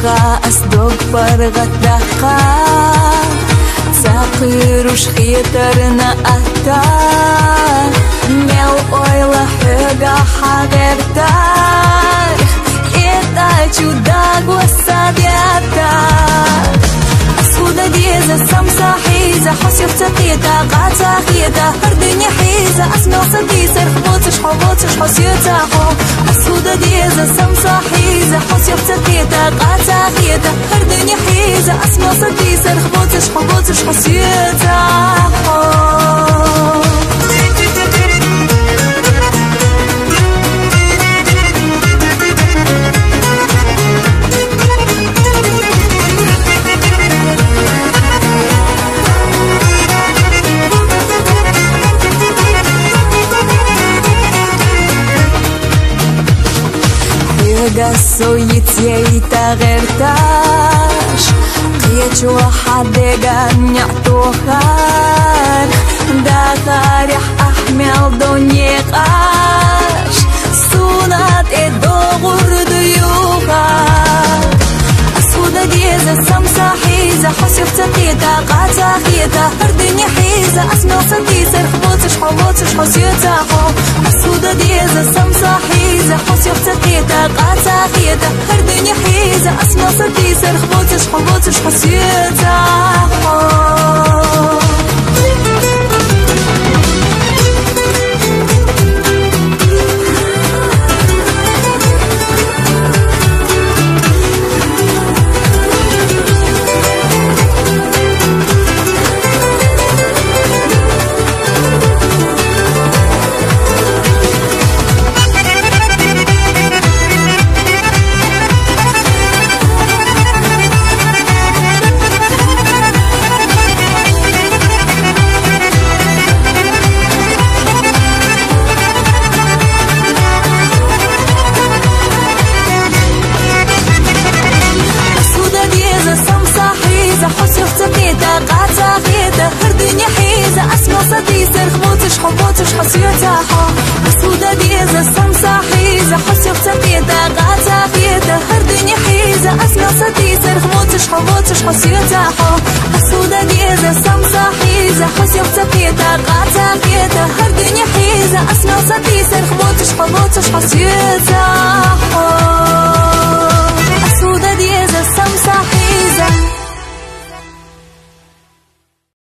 توخا أصدق برغتها ساقيروش خيترنا أتا ميو أويلا حقا حغيرتار إتا чудак وساديتا أسودة ديزة سمسة حيزة حسيف تقيتا قاتا خيتا هردني حيزة أسمع صديسة رخبوتش حبوتش حسيتا حو أسودة ديزة سمسة حيزة حسيف تقيتا قاتا خيتا هردني حيزة أسمع صديسة رخبوتش حبوتش حسيتا حو Gassoyit yeita gertash Qiechu hadega nyatohan Da qarih ahmel donyeqash Sunat edo gurdu yuqash Ashuda dieza samsa hiza Husif taqita qata khita Hardini hiza asmel sadisa Rkhbotish habotish husita ho Ashuda dieza samsa hiza Husif taqita qata khita Hardini hiza asmel sadisa Rkhbotish habotish husita ho حبوتش حسيتها حو أسودة ديزة سمسة حيزة حسيق تقيتها قاتا خيتها هردني حيزة أسمع سديسة رخموتش حبوتش حسيتها حو أسودة ديزة سمسة حيزة حسيق تقيتها قاتا خيتها هردني حيزة أسمع سديسة رخموتش حبوتش حسيتها